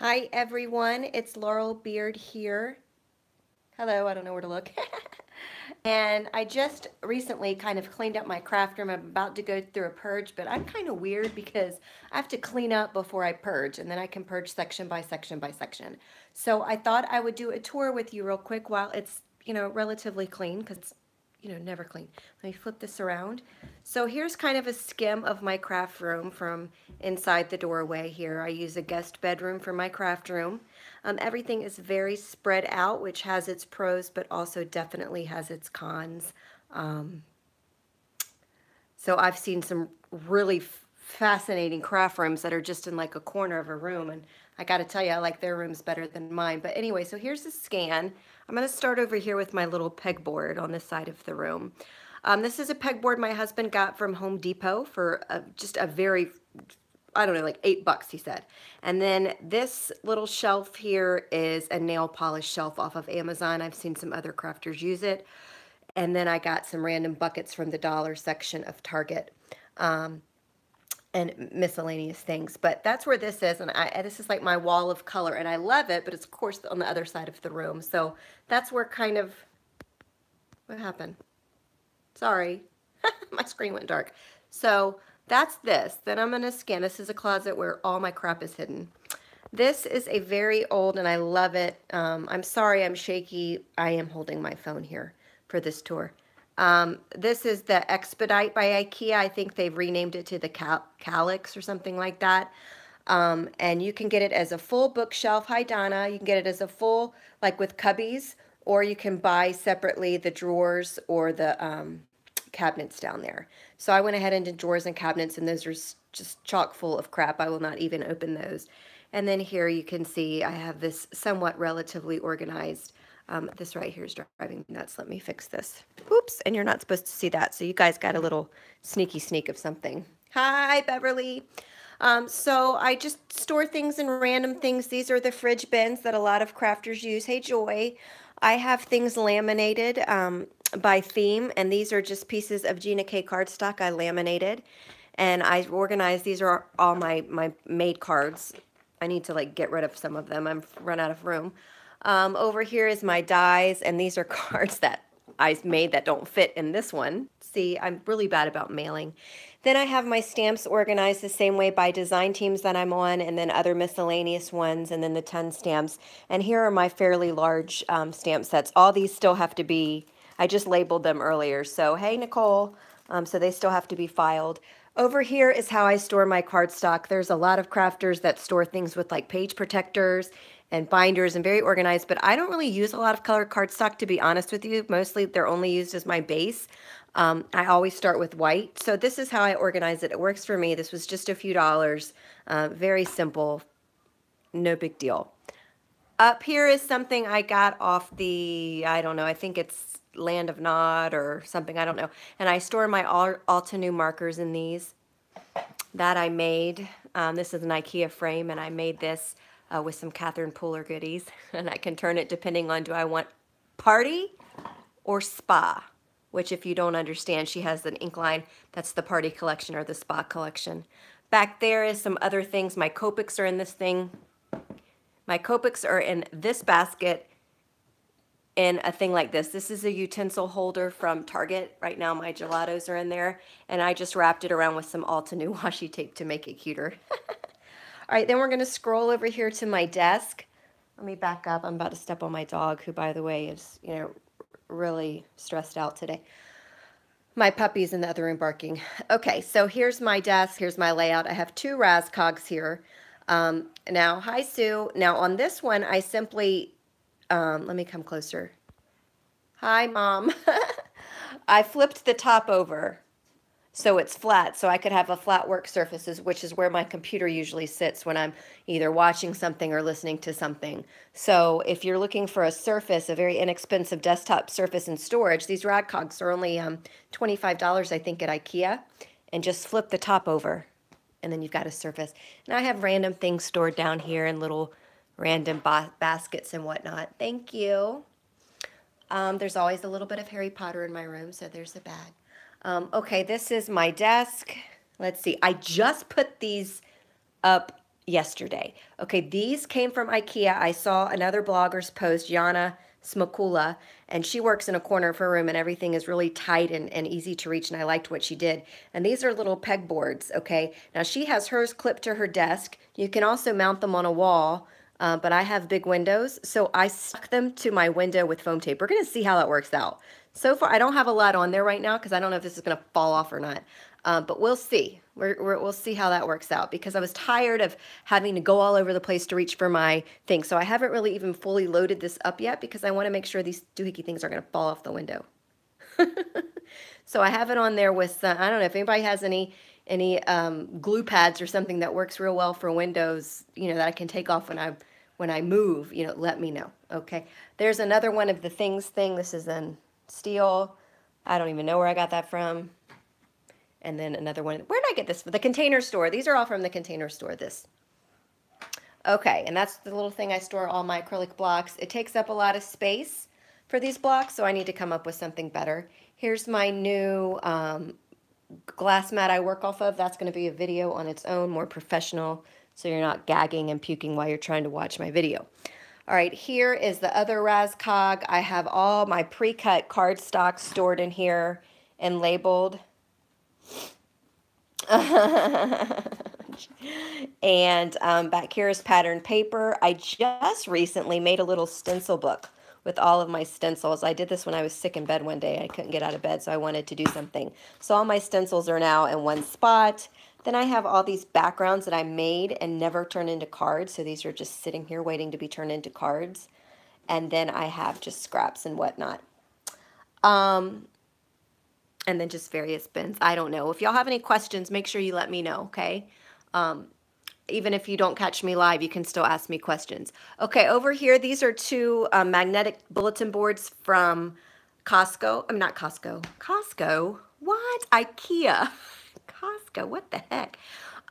Hi everyone, it's Laurel Beard here. Hello, I don't know where to look. And I just recently kind of cleaned up my craft room. I'm about to go through a purge, but I'm kind of weird because I have to clean up before I purge, and then I can purge section by section by section. So I thought I would do a tour with you real quick while it's, relatively clean because it's, never clean. Let me flip this around. So here's kind of a skim of my craft room from inside the doorway here. I use a guest bedroom for my craft room. Everything is very spread out, which has its pros, but also definitely has its cons. Um, so I've seen some really fascinating craft rooms that are just in like a corner of a room, and I got to tell you, I like their rooms better than mine. But anyway, so here's a scan. I'm going to start over here with my little pegboard on this side of the room. This is a pegboard my husband got from Home Depot for just a very, I don't know, like $8, he said. And then this little shelf here is a nail polish shelf off of Amazon. I've seen some other crafters use it. And then I got some random buckets from the dollar section of Target. And miscellaneous things, but that's where this is, and this is like my wall of color, and I love it, but it's of course on the other side of the room. So that's where kind of, what happened? Sorry, my screen went dark. So that's this. Then I'm gonna scan. This is a closet where all my crap is hidden. This is a very old, and I love it. I'm sorry I'm shaky. I am holding my phone here for this tour. This is the Expedite by IKEA. I think they've renamed it to the Calyx or something like that. And you can get it as a full bookshelf. Hi, Donna. You can get it as a full, like with cubbies, or you can buy separately the drawers or the cabinets down there. So I went ahead and did drawers and cabinets, and those are just chock full of crap. I will not even open those. And then here you can see I have this somewhat relatively organized. This right here is driving me nuts. Let me fix this. Oops, and you're not supposed to see that. So you guys got a little sneaky sneak of something. Hi, Beverly. So I just store things in random things. These are the fridge bins that a lot of crafters use. Hey, Joy. I have things laminated by theme, and these are just pieces of Gina K cardstock I laminated. And I organized, these are all my made cards. I need to like get rid of some of them. I've run out of room. Over here is my dies, and these are cards that I made that don't fit in this one. See, I'm really bad about mailing. Then I have my stamps organized the same way by design teams that I'm on, and then other miscellaneous ones, and then the 10 stamps. And here are my fairly large stamp sets. All these still have to be, I just labeled them earlier. So, hey, Nicole. So they still have to be filed. Over here is how I store my cardstock. There's a lot of crafters that store things with like page protectors and binders and very organized, but I don't really use a lot of colored cardstock, to be honest with you. Mostly they're only used as my base. I always start with white. So this is how I organize it. It works for me. This was just a few dollars. Very simple, no big deal. Up here is something I got off the, I don't know, I think it's Land of Nod or something, I don't know. And I store my Altenew markers in these that I made. This is an IKEA frame, and I made this with some Catherine Pooler goodies. And I can turn it depending on, do I want party or spa? Which, if you don't understand, she has an ink line. That's the party collection or the spa collection. Back there is some other things. My Copics are in this thing. My Copics are in this basket in a thing like this. This is a utensil holder from Target. Right now my gelatos are in there, and I just wrapped it around with some Altenew washi tape to make it cuter. All right, then we're going to scroll over here to my desk. Let me back up. I'm about to step on my dog, who, by the way, is, really stressed out today. My puppy's in the other room barking. Okay, so here's my desk. Here's my layout. I have two Razcogs here. Now, hi, Sue. Now, on this one, I simply, let me come closer. Hi, Mom. I flipped the top over so it's flat, so I could have a flat work surfaces, which is where my computer usually sits when I'm either watching something or listening to something. So if you're looking for a surface, a very inexpensive desktop surface and storage, these Radcogs are only $25, I think, at IKEA, and just flip the top over, and then you've got a surface. And I have random things stored down here in little random baskets and whatnot. Thank you. There's always a little bit of Harry Potter in my room, so there's a bag. Okay, this is my desk. Let's see. I just put these up yesterday. Okay, these came from IKEA. I saw another blogger's post, Jana Smokula, and she works in a corner of her room and everything is really tight and easy to reach, and I liked what she did. And these are little pegboards, okay? Now she has hers clipped to her desk. You can also mount them on a wall, but I have big windows, so I stuck them to my window with foam tape. We're gonna see how that works out. So far, I don't have a lot on there right now because I don't know if this is gonna fall off or not. But we'll see. We'll see how that works out because I was tired of having to go all over the place to reach for my thing. So I haven't really even fully loaded this up yet because I want to make sure these doohickey things are going to fall off the window. So I have it on there with, I don't know if anybody has any glue pads or something that works real well for windows, you know, that I can take off when I move, you know, let me know. Okay. There's another one of the things thing. This is in steel. I don't even know where I got that from. And then another one. Where did I get this? The Container Store. These are all from the Container Store, this. Okay, and that's the little thing I store all my acrylic blocks. It takes up a lot of space for these blocks, so I need to come up with something better. Here's my new glass mat I work off of. That's going to be a video on its own, more professional, so you're not gagging and puking while you're trying to watch my video. All right, here is the other Razcog. I have all my pre-cut cardstock stored in here and labeled. And back here is patterned paper. I just recently made a little stencil book with all of my stencils. I did this when I was sick in bed one day. I couldn't get out of bed, so I wanted to do something. So all my stencils are now in one spot. Then I have all these backgrounds that I made and never turned into cards. So these are just sitting here waiting to be turned into cards. And then I have just scraps and whatnot. And then just various bins. I don't know. If y'all have any questions, make sure you let me know, okay? Even if you don't catch me live, you can still ask me questions. Okay, over here, these are two magnetic bulletin boards from Costco. I'm not Costco. Costco? What? IKEA. Costco, what the heck?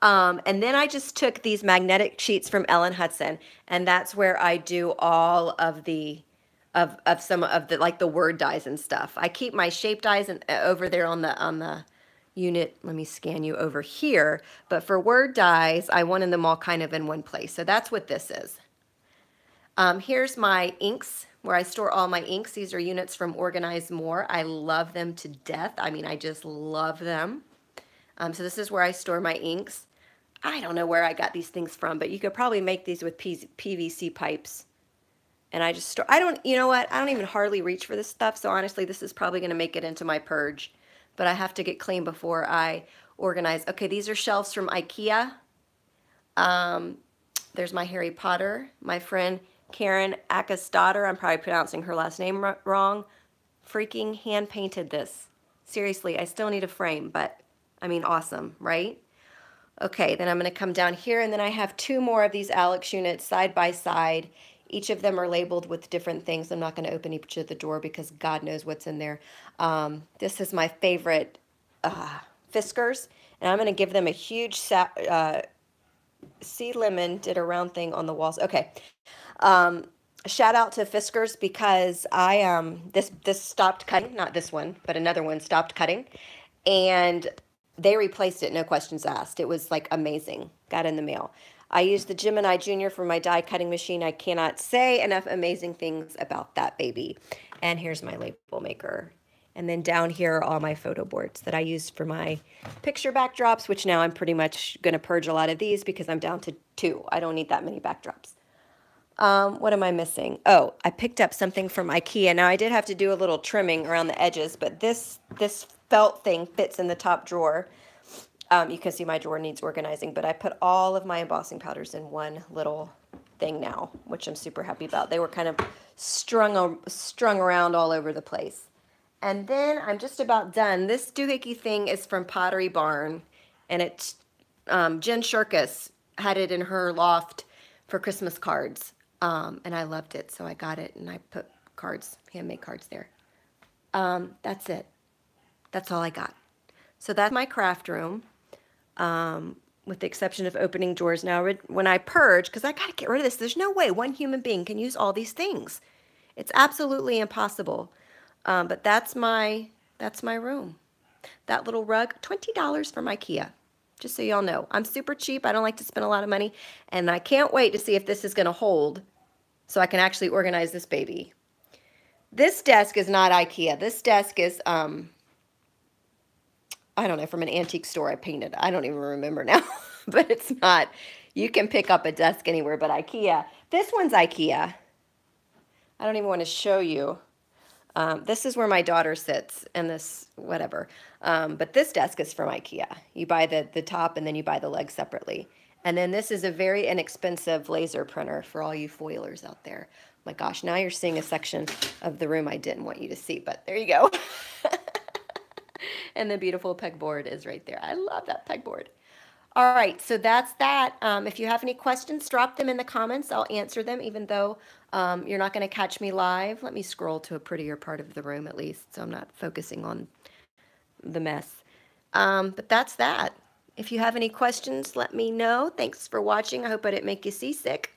And then I just took these magnetic sheets from Ellen Hudson, and that's where I do all of the of some of the like the word dies and stuff. I keep my shape dies over there on the unit. Let me scan you over here. But for word dies, I wanted them all kind of in one place. So that's what this is. Here's my inks where I store all my inks. These are units from Organize More. I love them to death. I mean, I just love them. So this is where I store my inks. I don't know where I got these things from, but you could probably make these with PVC pipes. And I just store, you know what? I don't even hardly reach for this stuff. So honestly, this is probably going to make it into my purge. But I have to get clean before I organize. Okay, these are shelves from IKEA. There's my Harry Potter. My friend Karen Akasdotter, I'm probably pronouncing her last name wrong, freaking hand painted this. Seriously, I still need a frame, but I mean, awesome, right? Okay, then I'm going to come down here, and then I have two more of these Alex units side by side. Each of them are labeled with different things. I'm not going to open each of the drawer because God knows what's in there. This is my favorite Fiskars, and I'm going to give them a huge Sea Lemon did a round thing on the walls. Okay. Shout out to Fiskars because I this stopped cutting, not this one, but another one stopped cutting, and they replaced it, no questions asked. It was like amazing. Got in the mail. I used the Gemini Junior for my die cutting machine. I cannot say enough amazing things about that baby. And here's my label maker. And then down here are all my photo boards that I used for my picture backdrops, which now I'm pretty much going to purge a lot of these because I'm down to 2. I don't need that many backdrops. What am I missing? Oh, I picked up something from IKEA. Now I did have to do a little trimming around the edges, but this felt thing fits in the top drawer. You can see my drawer needs organizing, but I put all of my embossing powders in one little thing now, which I'm super happy about. They were kind of strung around all over the place. And then I'm just about done. This doohickey thing is from Pottery Barn, and it's Jen Shirkus had it in her loft for Christmas cards, and I loved it, so I got it, and I put cards, handmade cards there. That's it. That's all I got. So that's my craft room, with the exception of opening drawers. Now, when I purge, because I got to get rid of this, there's no way one human being can use all these things. It's absolutely impossible. But that's my room. That little rug, $20 from IKEA. Just so y'all know. I'm super cheap. I don't like to spend a lot of money. And I can't wait to see if this is going to hold so I can actually organize this baby. This desk is not IKEA. This desk is, I don't know, from an antique store I painted. I don't even remember now, but it's not. You can pick up a desk anywhere but IKEA. This one's IKEA. I don't even want to show you. This is where my daughter sits, and this, whatever. But this desk is from IKEA. You buy the top, and then you buy the legs separately. And then this is a very inexpensive laser printer for all you foilers out there. My gosh, now you're seeing a section of the room I didn't want you to see, but there you go. And the beautiful pegboard is right there. I love that pegboard. All right, so that's that. If you have any questions, drop them in the comments. I'll answer them, even though you're not going to catch me live. Let me scroll to a prettier part of the room at least, so I'm not focusing on the mess. But that's that. If you have any questions, let me know. Thanks for watching. I hope I didn't make you seasick.